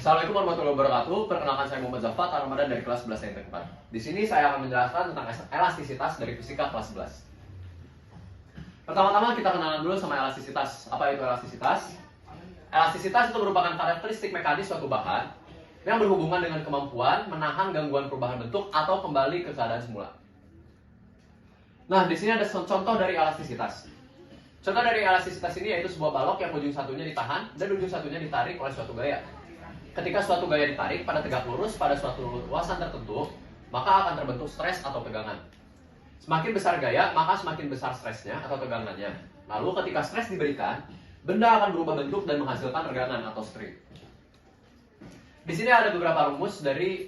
Assalamualaikum warahmatullahi wabarakatuh. Perkenalkan, saya Muhammad Zafat Ramadan dari kelas 11 Saintek 4. Di sini saya akan menjelaskan tentang elastisitas dari fisika kelas 11. Pertama-tama kita kenalan dulu sama elastisitas. Apa itu elastisitas? Elastisitas itu merupakan karakteristik mekanis suatu bahan yang berhubungan dengan kemampuan menahan gangguan perubahan bentuk atau kembali ke keadaan semula. Nah, di sini ada contoh dari elastisitas. Contoh dari elastisitas ini yaitu sebuah balok yang ujung satunya ditahan dan ujung satunya ditarik oleh suatu gaya. Ketika suatu gaya ditarik pada tegak lurus pada suatu luasan tertentu, maka akan terbentuk stres atau tegangan. Semakin besar gaya, maka semakin besar stresnya atau tegangannya. Lalu ketika stres diberikan, benda akan berubah bentuk dan menghasilkan tegangan atau strain. Di sini ada beberapa rumus dari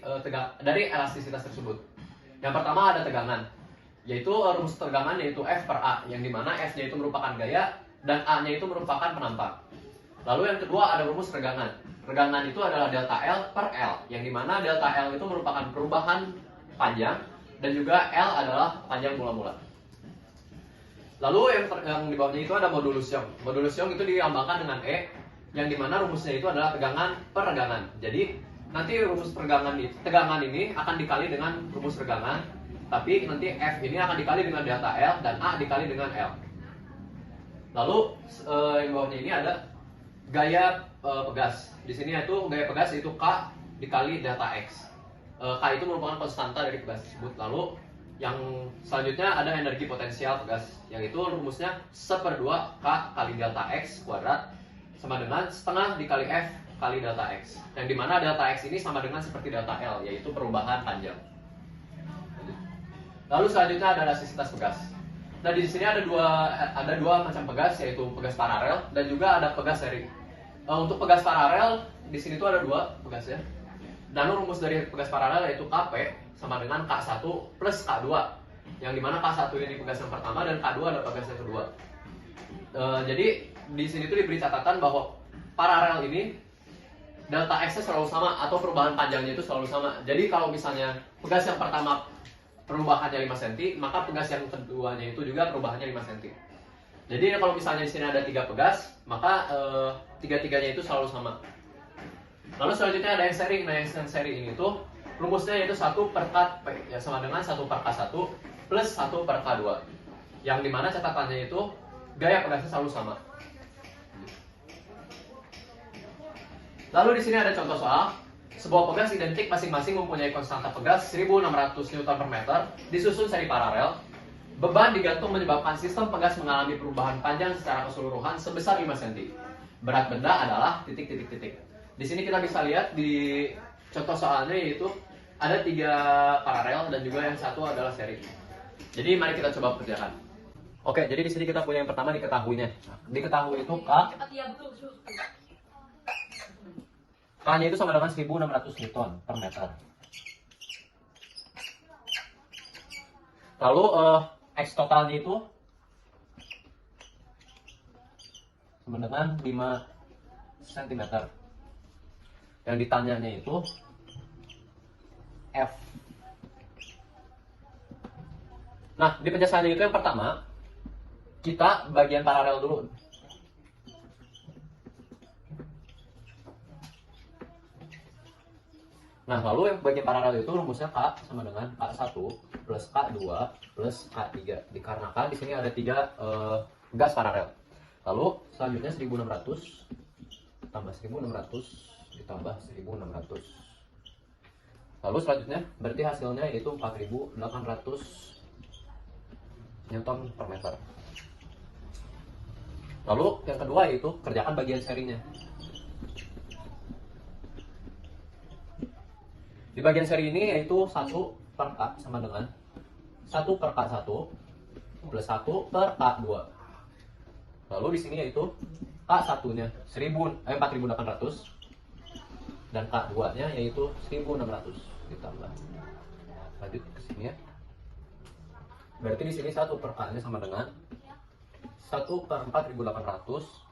elastisitas tersebut. Yang pertama ada tegangan, yaitu rumus tegangan yaitu F per A, yang dimana F-nya itu merupakan gaya dan A-nya itu merupakan penampak. Lalu yang kedua ada rumus tegangan. Tegangan itu adalah delta L per L, yang dimana delta L itu merupakan perubahan panjang dan juga L adalah panjang mula-mula. Lalu yang di bawahnya itu ada modulus Young. Modulus Young itu dilambangkan dengan E, yang dimana rumusnya itu adalah tegangan per tegangan. Jadi nanti rumus tegangan ini akan dikali dengan rumus tegangan, tapi nanti F ini akan dikali dengan delta L dan A dikali dengan L. Lalu yang bawahnya ini ada gaya pegas. Di sini yaitu gaya pegas yaitu K dikali delta X. K itu merupakan konstanta dari pegas tersebut. Lalu yang selanjutnya ada energi potensial pegas, yaitu rumusnya 1/2 K kali delta X kuadrat sama dengan setengah dikali F kali delta X. Yang dimana delta X ini sama dengan seperti delta L, yaitu perubahan panjang. Lalu selanjutnya ada elastisitas pegas. Nah, di sini ada dua macam pegas, yaitu pegas paralel dan juga ada pegas seri. Untuk pegas paralel di sini tuh ada dua pegas ya. Dan rumus dari pegas paralel yaitu Kp sama dengan K1 plus K2. Yang dimana K1 ini pegas yang pertama dan K2 adalah pegas yang kedua. Jadi di sini tuh diberi catatan bahwa paralel ini delta X-nya selalu sama atau perubahan panjangnya itu selalu sama. Jadi kalau misalnya pegas yang pertama perubahannya 5 cm, maka pegas yang keduanya itu juga perubahannya 5 cm. Jadi kalau misalnya di sini ada 3 pegas, maka tiga-tiganya itu selalu sama. Lalu selanjutnya ada yang seri. Nah, yang seri ini tuh rumusnya yaitu 1 per K ya, sama dengan 1 per K1 plus 1 per K2. Yang dimana catatannya itu gaya pegasnya selalu sama. Lalu di sini ada contoh soal. Sebuah pegas identik masing-masing mempunyai konstanta pegas 1600 Nm disusun seri paralel. Beban digantung menyebabkan sistem pegas mengalami perubahan panjang secara keseluruhan sebesar 5 cm. Berat benda adalah titik-titik-titik. Di sini kita bisa lihat di contoh soalnya yaitu ada 3 paralel dan juga yang satu adalah seri. Jadi mari kita coba kerjakan. Oke, jadi di sini kita punya yang pertama diketahuinya. Diketahui itu K-nya itu sama dengan 1600 Newton per meter. Lalu X totalnya itu sama dengan 5 cm. Yang ditanyanya itu F. Nah, di penjelasannya itu yang pertama kita bagian paralel dulu. Nah, lalu yang bagian paralel itu rumusnya K sama dengan K1 plus K2 plus K3. Dikarenakan di sini ada 3 gas paralel. Lalu selanjutnya 1600 tambah 1600 ditambah 1600. Lalu selanjutnya berarti hasilnya yaitu 4800 Newton per meter. Lalu yang kedua yaitu kerjakan bagian serinya. Di bagian seri ini yaitu 1 per K sama dengan 1 per K1 plus 1 per K2. Lalu di sini yaitu K1-nya 4800 dan K2-nya yaitu 1600 ditambah. Lanjut ke sini ya. Berarti di sini 1 per K-nya sama dengan 1 per 4800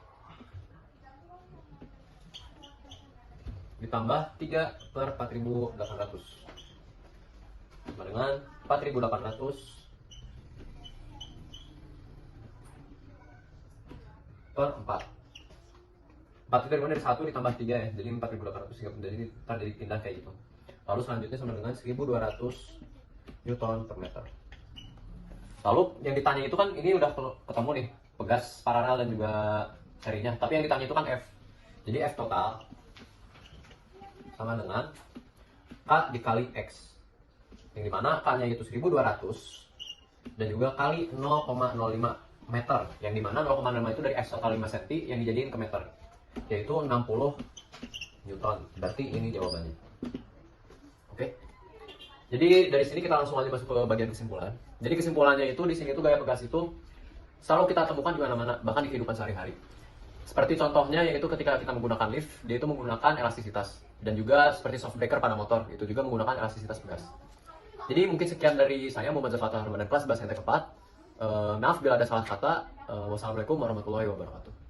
ditambah 3 per 4800 sama dengan 4800 per 4. 4 itu dari 1 ditambah 3 ya, jadi 4.830, jadi ntar jadi pindah kayak gitu. Lalu selanjutnya sama dengan 1.200 Newton per meter. Lalu yang ditanya itu kan ini udah ketemu nih pegas, paralel dan juga serinya, tapi yang ditanya itu kan F. Jadi F total sama dengan K dikali X, yang dimana K-nya itu 1.200 dan juga kali 0,05 meter, yang dimana 0,05 itu dari X total 5 cm yang dijadiin ke meter, yaitu 60 Newton. Berarti ini jawabannya. Oke. Jadi dari sini kita langsung aja masuk ke bagian kesimpulan. Jadi kesimpulannya itu di sini tuh gaya pegas itu selalu kita temukan di mana-mana, bahkan di kehidupan sehari-hari. Seperti contohnya yaitu ketika kita menggunakan lift, dia itu menggunakan elastisitas, dan juga seperti soft breaker pada motor, itu juga menggunakan elastisitas pegas. Jadi mungkin sekian dari saya, Muhammad Zafar Harmadan, kelas bahasa yang 4. Maaf bila ada salah kata. Wassalamualaikum warahmatullahi wabarakatuh.